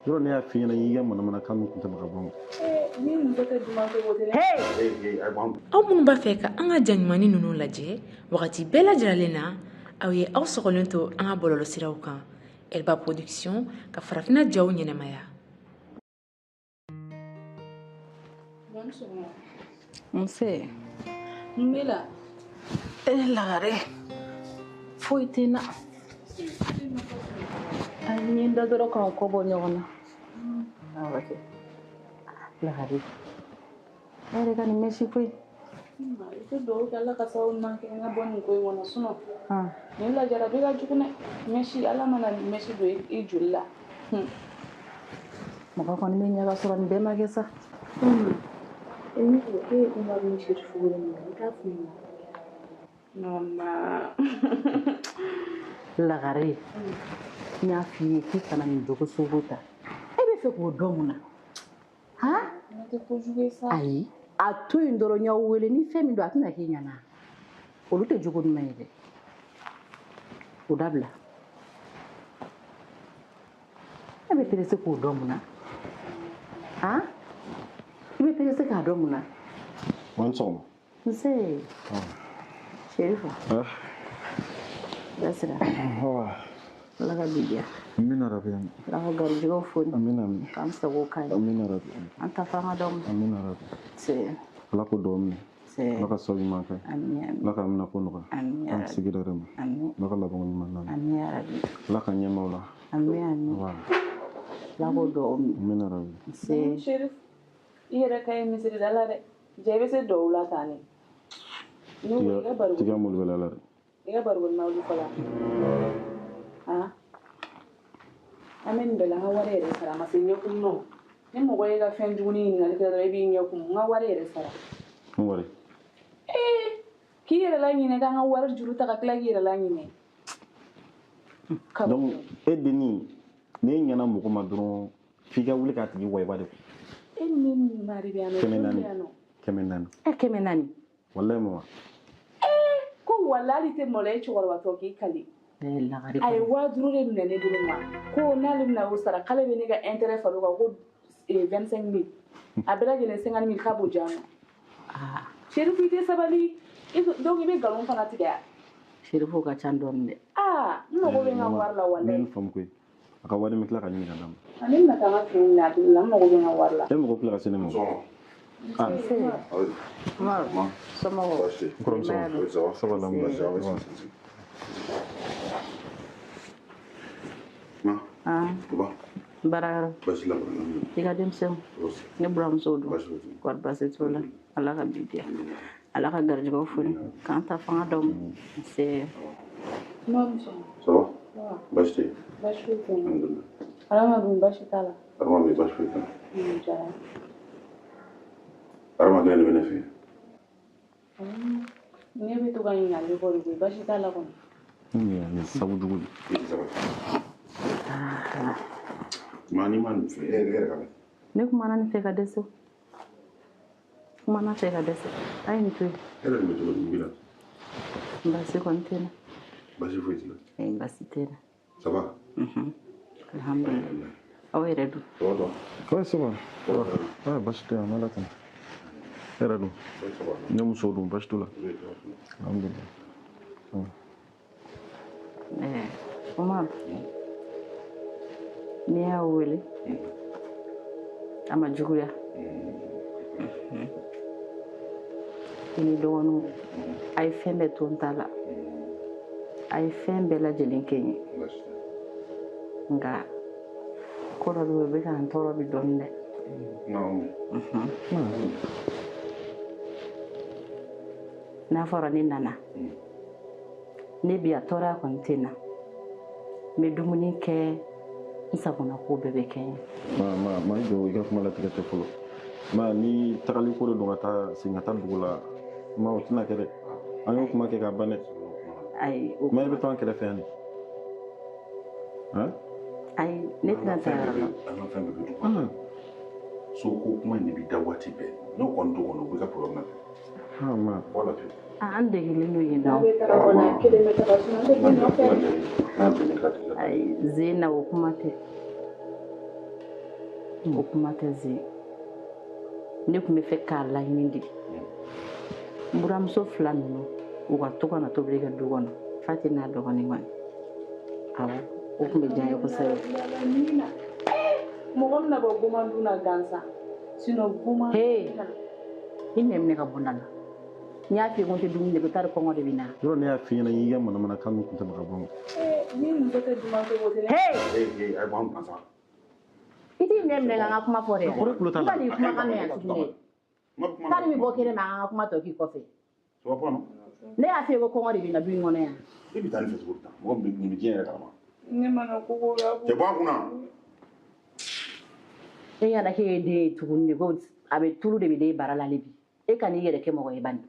yɔrɔ ne y'a f'i ɲɛna i ka manamana kan kun tɛ baga bɔ aw minnu b'a fɛ ka an ka jaɲumanni ninnu lajɛ wagati bɛɛ lajɛlen na aw ye aw sɔgɔlen to an ka bɔlɔlɔsiraw kan Elba Production ka farafinna jaw ɲɛnɛmaya. Nse mbela lagare foyi tɛ na a ni da dɔrɔn kan ko bɔ ɲɔgɔn na lagare e yɛrɛ ka nin mɛsi koyi i tɛ dugawu kɛ ala ka sababu ɲuman kɛ n ka bɔ nin ko in kɔnɔ sinɔn nin lajara bɛɛ ka jugu dɛ mɛsi ala mana nin mɛsi don i joli la mɔgɔ kɔni bɛ ɲɛ ka sɔrɔ nin bɛɛ ma kɛ sa ne ko e ye kuma min siri fugu min na i t'a f'i ma mama lagare n y'a f'i ye k'i kana nin jogo sugu ta e bɛ fɛ k'o dɔn mun na ne tɛ kojugu ye sa ayi a to yen dɔrɔn y'aw wele ni fɛn min don a tɛna k'i ɲɛna olu tɛ jogo ɲuman ye dɛ o dabila e bɛ perese k'o dɔn mun na i bɛ perese k'a dɔn mun na wan sɔgɔma nse Sherifa bilasira ala ka bi diya amina rabi ala ka garijɛgɛw foni amina k'an sago ka ɲi amina rabi an ta fanga dɔn amina rabi ala ko dɔn minɛ ala ka sababu ɲuman kɛ ala ka amina ko nɔgɔya an sigida yɛrɛ ma ala ka labanko ɲuman na ala ka ɲɛmaw la ala ko dɔn amina rabi Sheriff i yɛrɛ ka ɲi misiri da la dɛ ja i bɛ se dɔw la tan ne tiga mulu bɛ la dɛ i ka barikon na olu fɔla an bɛ nin bɛɛ la n ka wari yɛrɛ sara a ma se ɲɛkun nɔ ni mɔgɔ ye ka fɛn juguni ɲininkali kɛ dɔrɔn i b'i ɲɛkun n ka wari yɛrɛ sara n wari k'i yɛrɛ la ɲinɛ k'an ka wari juru ta ka tila k'i yɛrɛ la ɲinɛ donc e denni ne ɲɛna mɔgɔ ma dɔrɔn f'i ka wuli k'a tigi wayiba de e ni mari bɛ yan nɔ kɛmɛ naani wallahi mama ko wallahi tɛ mɔlɛ e cɛkɔrɔbatɔ k'i kali a ye 5000 de minɛ ne bolo ma ko n'ale bɛna o sara k'ale bɛ ne ka intérêt fara o kan ko 25000 a bɛɛ lajɛlen 50000 k'a b'o jan nɔ Sherifu i tɛ sabali donc i bɛ nkalon fana tigɛ yan Sherifu ka ca dɔɔnin dɛ n mago bɛ n ka wari la wallahi ne faamu koyi a ka wari min tila ka ɲini ka d'a ma ne bɛna taa n ka fini minɛ a tigi la n mago bɛ n ka wari la e mɔgɔ tila ka se ne ma Barayɔrɔ i ka denmisɛnw ne buramusow don kɔri baasi t'o la ala ka bi diya ala ka garijɛgɛw foni k'an ta fanga d'aw ma nse baasi tɛ baasi foyi tɛ n na Adama dun baasi t'a la Adama bɛ baasi foyi tɛ jara Adama kelen de bɛ ne fɛ ne bɛ to ka ɲininkali kɔ de koyi baasi t'a la kɔni nin sabu jugu de maa ni ma nin fɛ e yɛrɛ ka mɛn ne kumana nin fɛ ka dɛsɛ kumana fɛ ka dɛsɛ a ye nin to yen e yɛrɛ de bɛ cogo di bi la baasi kɔni tɛ na baasi foyi tɛ na baasi tɛ na ça va alhamdulilayi aw yɛrɛ dun ouais ça va baasi tɛ yan ala tɛmɛ e yɛrɛ dun ne muso dun baasi t'u la alhamdulilayi Omar n'i y'a wele a ma juguya i ni dɔgɔninw a ye fɛn bɛɛ to n ta la a ye fɛn bɛɛ lajɛlen kɛ n ye nka ko dɔ bɛ yen o bɛ ka n tɔɔrɔ bi dɔɔnin dɛ n'a fɔra ne nana ne bi a tɔɔrɔya kɔni tɛ n na n bɛ dumuni kɛ n sagona ko bɛɛ bɛ kɛ n ye ma jɔ i ka kuma latigɛ tɛ fɔlɔ ma ni tagali ko de don ka taa segin ka taa dugu la ma o tɛna kɛ dɛ an y'o kuma kɛ ka ban dɛ ayi ma i bɛ to an kɛrɛfɛ yan de ayi ne tɛna taa yɔrɔ la an ka fɛn bɛɛ bɛ dugu so ko kuma in de bɛ da waati bɛɛ n'o kɔni to kɔnɔ o bɛ ka problème na ma voilà an degilen don yen nɔ ayi Zeyina o kuma tɛ o kuma tɛ zen ne kun bɛ fɛ k'a laɲini de n buramuso 2 ninnu u ka to ka na tobili kɛ du kɔnɔ Fati n'a dɔgɔnin kɔni awɔ o kun bɛ diya n ye kosɛbɛ mɔgɔ min na bɔ gomandu na gansan sinon goman i nɛminɛ ka bɔ na la n y'a f'i ye ko n tɛ dumuni de bɛ taa kɔngɔ de bɛ na yɔrɔ ne y'a f'i ɲɛna i ka manamanakan min kun tɛ maka bɔ ni muso tɛ duman kɛ o tɛ a b'an gansan i t'i nɛminɛ ka n ka kuma fɔ dɛ n ba nin kumakan mɛn yan tuguni dɛ tari min bɔ kɛnɛ ma an ka kuma tɔ k'i kɔfɛ ne y'a f'i ye ko kɔngɔ de bɛ na du in kɔnɔ yan i bɛ taa ni fɛ cogo di ta mɔgɔ min bɛ diɲɛ yɛrɛ kalama ne mana kogo la cɛ bɔ a kunna e ɲɛna k'e ye den ye tuguni de ko a bɛ tulu de bɛ den bara la hali bi e ka n'i yɛrɛ kɛ mɔgɔ ye bani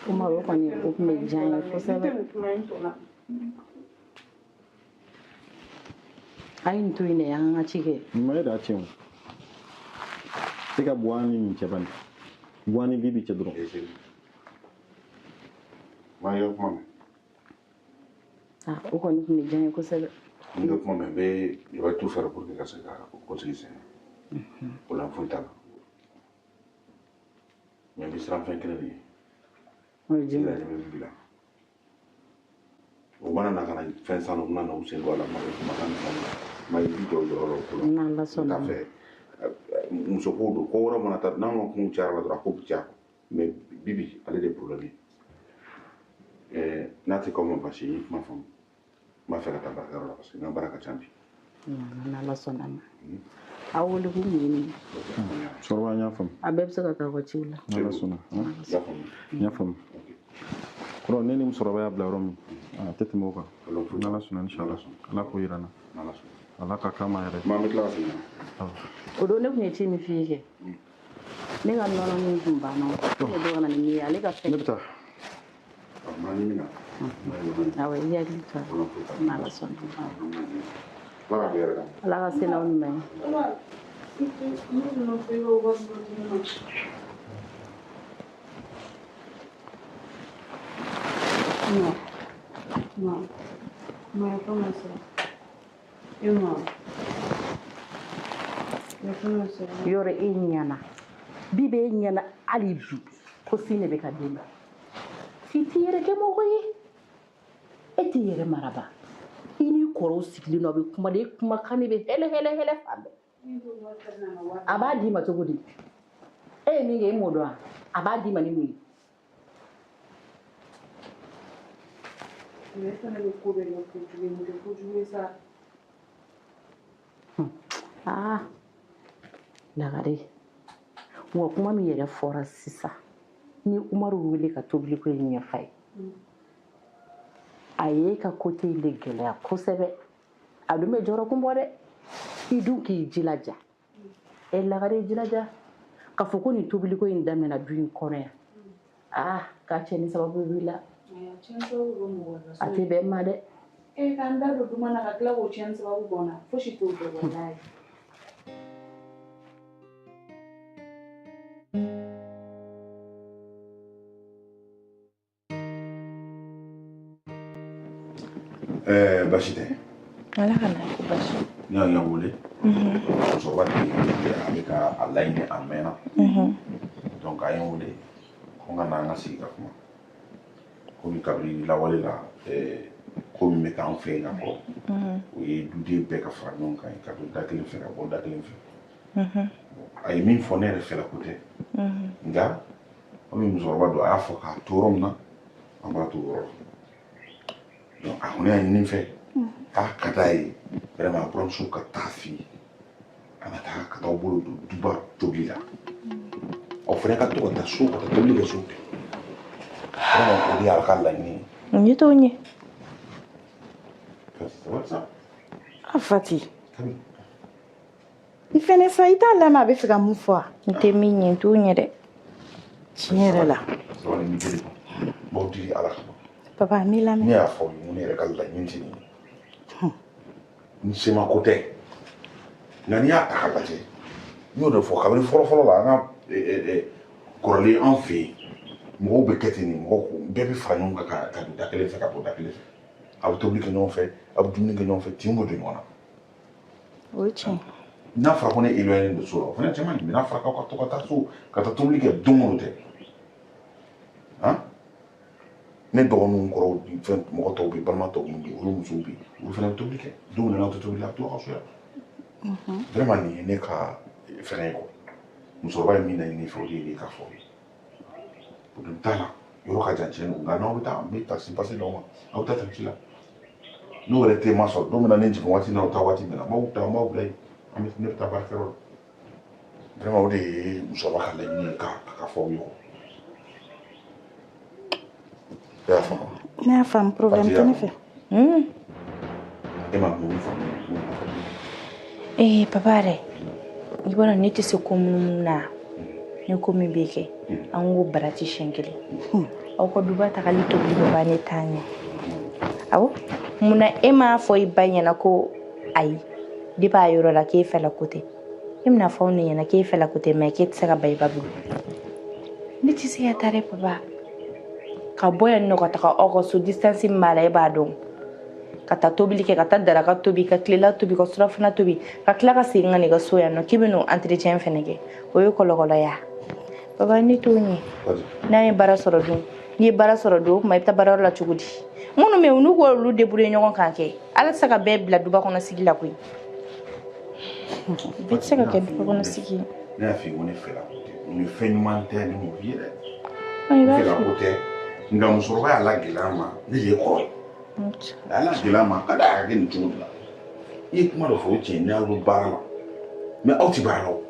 kuma o kɔni o tun bɛ diya n ye kosɛbɛ a ye nin to yen dɛ an ka ci kɛ ɲuman ye da tiɲɛ o e ka bɔ an ni nin cɛ bani bɔ an ni Bibi cɛ dɔrɔn maa ye kuma mɛn o kɔni tun bɛ diya n ye kosɛbɛ n'i ka kuma mɛn i bɛ tout faire pour que ka se ka kunsigi sɛnɛ o la foyi t'a la mais n bɛ siran fɛn kelen de ye o ye jumɛn ye Bibi la o mana na ka na fɛn san u bɛna na u sen don a la maa ye bi jɔ o yɔrɔ la o ko la n'Ala sɔnna n t'a fɛ muso ko don ko wɛrɛ mana taa n'an ka kun cayara la dɔrɔn a ko bɛ caya mais Bibi ale de ye problème ye n'a tɛ k'aw ma basi ye kuma faamu n b'a fɛ ka taa baarakɛyɔrɔ la parce que n ka baara ka ca bi n'Ala sɔnna ma a wele k'u ɲini cɛkɔrɔba n y'a faamu a bɛɛ bɛ se ka taa ka ciw la n'Ala sɔnna n y'a faamu kɔrɔ ne ni musokɔrɔba y'a bila yɔrɔ min a tɛ tɛmɛ o kan n'Ala sɔnna inchallah Ala k'o yira n na Ala ka k'an ma yɛrɛ maa bɛ tila ka segin o don ne tun ye ci min f'i ye kɛ ne ka nɔnɔnin tun banna ne dɔgɔ na ni min ye ale ka fɛn ne bɛ taa maa ni mina awɔ i hakili to a la n'Ala sɔnna Ala ka se n'aw ɲuman ye Non, ma comment ça? Et moi? yɔrɔ e ɲɛna Bibi e ɲɛna hali bi ko si ne bɛ ka den ma si t'i yɛrɛ kɛ mɔgɔ ye e t'i yɛrɛ maraba i n'i kɔrɔw sigilen don a bɛ kuma de e kumakan de bɛ hɛlɛ fan bɛɛ a b'a d'i ma cogo di e ye min kɛ e m'o dɔn a b'a d'i ma ni mun ye Lagare wa kuma min yɛrɛ fɔra sisan ni Umaru wele ka tobili ko in ɲɛfa ye a ye ka côté in de gɛlɛya kosɛbɛ a dun bɛ jɔrɔ kun bɔ dɛ i dun k'i jilaja Lagare jilaja k'a fɔ ko nin tobiliko in daminɛna du in kɔnɔ yan k'a cɛ ni sababu b'i la a tɛ bɛn n ma dɛ k'an da don duma na ka tila k'o cɛnni sababu bɔ n na fosi t'o bɛɛ wallahi basi tɛ Ala ka n'a ko basi ne y'a wele musokɔrɔba de a bɛ ka a laɲini a mɛnna donc a ye n wele ko n ka na an ka sigi ka kuma komi kabini lawale la ko min bɛ k'an fɛ yen ka kɔrɔ o ye duden bɛɛ ka fara ɲɔgɔn kan ka don da kelen fɛ ka bɔ da kelen fɛ a ye min fɔ ne yɛrɛ fɛla ko tɛ nka komi musokɔrɔba don a y'a fɔ k'a to yɔrɔ min na an b'a to o yɔrɔ la donc a kɔni y'a ɲini n fɛ k'a ka d'a ye vraiment a buramuso ka taa f'i ye a na taa ka taa bolo don duba tobili la aw fana ka to ka taa so ka taa tobili kɛ so vraiment o de y'a ka laɲini ye n ye t'o ɲɛ Fati i fɛnɛ sa i t'a lamɛn a bɛ fɛ ka mun fɔ n tɛ min ɲɛ n t'o ɲɛ dɛ tiɲɛ yɛrɛ la sabali mi jeli b'aw diri ala kama papa n b'i lamɛn ne y'a fɔ n ne yɛrɛ ka laɲini tɛ nin ye ni sema ko tɛ nka n'i y'a ta k'a lajɛ n y'o de fɔ kabini fɔlɔfɔlɔ la an ka kɔrɔlen an fɛ yen mɔgɔw bɛ kɛ ten nin mɔgɔw bɛɛ bɛ fara ɲɔgɔn kan ka don da kelen fɛ ka bɔ da kelen fɛ aw tobili kɛ ɲɔgɔn fɛ aw dumuni kɛ ɲɔgɔn fɛ tin b'o don ɲɔgɔn na o ye tiɲɛ n'a fɔra ko ne éloigné de so la o fana cɛ man ɲi n'a fɔra k'aw ka to ka taa so ka taa tobili kɛ don o don tɛ han ne dɔgɔninw kɔrɔw fɛn mɔgɔ tɔw bɛ yen balima tɔw minnu bɛ yen olu musow bɛ yen olu fana bɛ tobili kɛ don min na aw tɛ tobili la a bɛ to aw so yan vraiment nin ye ne ka fɛngɛ ye quoi musokɔrɔba ye min laɲini fɛ o de ye ne ka fɔ ye problème t'a la yɔrɔ ka jan tiɲɛ don nka n'aw bɛ taa n bɛ taxi passe d'aw ma aw bɛ taa taxi la n'o yɛrɛ tɛ ma sɔrɔ don min na ne jigin waati na aw taa waati min na n b'aw ta n b'aw bila yen ne bɛ taa baarakɛyɔrɔ la vraiment o de ye musokɔrɔba ka laɲini ye ka fɔ aw ye quoi i y'a faamu ne y'a faamu problème tɛ ne fɛ e ma mun faamu papa yɛrɛ i b'a dɔn ne tɛ se ko minnu na ni ko min bɛ kɛ an ko barati siɲɛ kelen aw ka duba tagali tobili bɛ ban ne t'a ɲɛ awɔ munna e m'a fɔ i ba ɲɛna ko ayi depuis a yɔrɔ la k'e fɛla ko tɛ e bɛna fɔ aw ne ɲɛna k'e fɛla ko tɛ mais k'e tɛ se ka ba i ba bolo ne tɛ se ka taa dɛ papa ka bɔ yan nɔ ka taga aw ka so distance min b'a la e b'a dɔn ka taa tobili kɛ ka taa daraka tobi ka tilela tobi ka surafana tobi ka tila ka segin ka n'i ka so yan nɔ k'i bɛ n'o entretien fɛnɛ kɛ o ye kɔlɔkɔlɔ ye papa ne t'o ɲɛ n'a ye baara sɔrɔ don n'i ye baara sɔrɔ don o tuma i bɛ taa baarayɔrɔ la cogo di minnu bɛ yen n'u k'olu débrouiller ɲɔgɔn kan kɛ ala tɛ se ka bɛɛ bila duba kɔnɔ sigi la koyi bɛɛ tɛ se ka kɛ duba kɔnɔ sigi ye ne y'a f'i ye ko ne fɛla ko tɛ nin fɛn ɲuman tɛ ni mun f'i ye dɛ i b'a fɛla fɔ ko tɛ nka musokɔrɔba y'a lagɛlɛya n ma ne de ye kɔrɔ ye a y'a lagɛlɛya n ma ka da a ka kɛ nin cogo de la i ye kuma dɔ fɔ o tiɲɛ ne y'aw bɛ baara la mais aw tɛ baara la o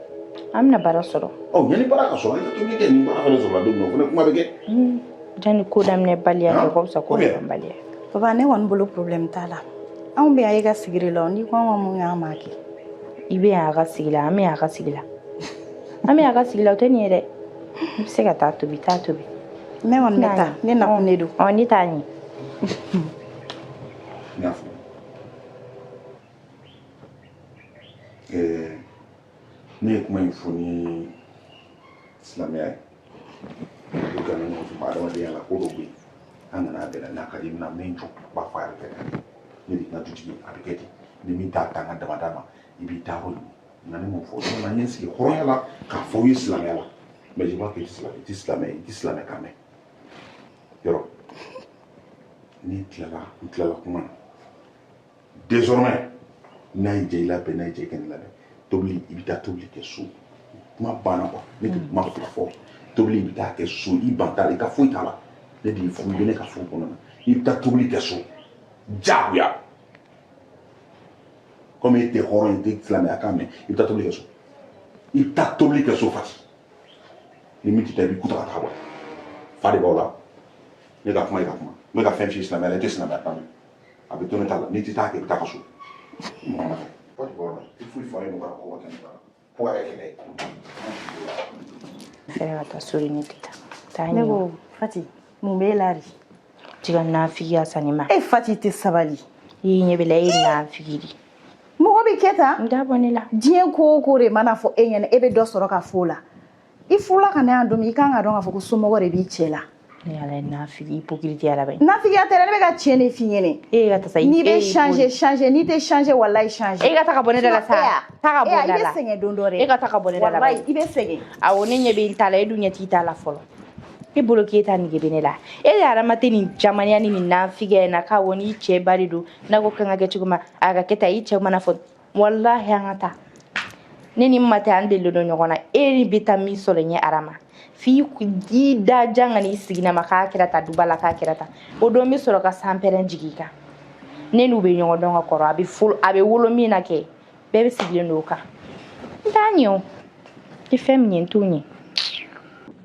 an bɛna baara sɔrɔ yanni baara ka sɔrɔ i ka tobili kɛ nin baara fana sɔrɔ la don min na o fana kuma bɛ kɛ janni ko daminɛ baliya kɛ ko fisa ko daminɛ baliya papa ne kɔni bolo problème t'a la anw bɛ yan e ka sigi de la n'i ko an ka mun y'an m'a kɛ i bɛ yan a ka sigi la an bɛ yan a ka sigi la an bɛ yan a ka sigi la o tɛ nin ye dɛ i bɛ se ka taa tobi taa tobi ne kɔni bɛ taa ne nakun de don ne t'a ɲɛ n y'a fɔ ne ye kuma in fɔ ni silamɛya ye o kana ɲɔgɔn fɔ adamadenya la ko dɔw bɛ yen an kana bɛn n'a ka di mina min jɔ b'a fɔ a yɛrɛ bɛɛ ne de ka dutigi a bɛ kɛ ten ni min t'a ta n ka damada ma i b'i taa yɔrɔ ɲini nka ne m'o fɔ o la n ye n sigi hɔrɔnya la k'a fɔ aw ye silamɛya la mais je vois que i tɛ silamɛ kan mɛn yɔrɔ ni n tilala kuma na désormais n'a y'i diya i labɛn n'a y'i diya i kana labɛn tobili i bɛ taa tobili kɛ so kuma banna quoi ne tɛ kuma fila fɔ tobili i bɛ taa kɛ so i ban t'a la i ka foyi t'a la ne de ye furu i bɛ ne ka furu kɔnɔ na i bɛ taa tobili kɛ so diyagoya comme e tɛ hɔrɔn i tɛ silamɛya kan mɛn i bɛ taa tobili kɛ so i bɛ taa tobili kɛ so Fati ni min tɛ taa i b'i kuta ka taa bɔ fa de b'aw la ne ka kuma i ka kuma n bɛ ka fɛn f'i ye silamɛya la i tɛ silamɛya kan mɛn a bɛ to ne ta la n'i tɛ taa kɛ i bɛ taa ka so Fati b'aw la i foyi fɔ a ye n'o ka ko ka kɛ nin fo ka kɛ kɛlɛ ye. fɛrɛ ka taa so de ne tɛ taa ne ko Fati mun b'e la de tiga nafigiya sanni ma Fati tɛ sabali i ɲɛ bɛ la e ye nafigi de mɔgɔ bɛ kɛ tan n t'a bɔ ne la diɲɛ ko o ko de mana fɔ e ɲɛna e bɛ dɔ sɔrɔ ka fɔ o la i furula ka na yan don min i kan ka dɔn k'a fɔ ko somɔgɔ de b'i cɛ la ne yala ye nafigi hypocrite ya labɛn nafigiya tɛ dɛ ne bɛ ka tiɲɛ de f'i ɲɛna e ka taa n'i bɛ changer n'i tɛ changer walayi changer e ka taa ka bɔ ne da la sa taa ka bɔ ne da la i bɛ sɛgɛn don dɔ dɛ e ka taa ka bɔ ne da la walayi i bɛ sɛgɛn awɔ ne ɲɛ bɛ n ta la e dun ɲɛ t'i ta la fɔlɔ e bolo k'e ta nege bɛ ne la e de adama tɛ nin jamaniya ni nin nafigiya in na k'a wɔ n'i cɛ ba de don n'a ko kan ka kɛ cogo min a ka kɛ tan i cɛ mana fɔ walahi an ka taa ne ni ma tɛ an delilen don ɲɔgɔn na e bɛ taa min sɔrɔ ɲɛ arama f'i da jan ka n'i sigi na ma k'a kɛra ta duba la k'a kɛra ta o don bɛ sɔrɔ ka sanpɛrɛn jigin i kan ne n'u bɛ ɲɔgɔn dɔn ka kɔrɔ a bɛ wolo min na kɛ bɛɛ bɛ sigilen don o kan n t'a ɲɛ o i fɛn min ye n t'o ɲɛ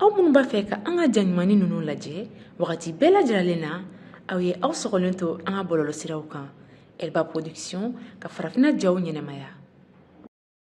aw minnu b'a fɛ ka an ka jaɲumanni ninnu lajɛ wagati bɛɛ lajɛlen na aw ye aw sɔgɔlen to an ka bɔlɔlɔsiraw kan Elba Production ka farafinna jaw ɲɛnamaya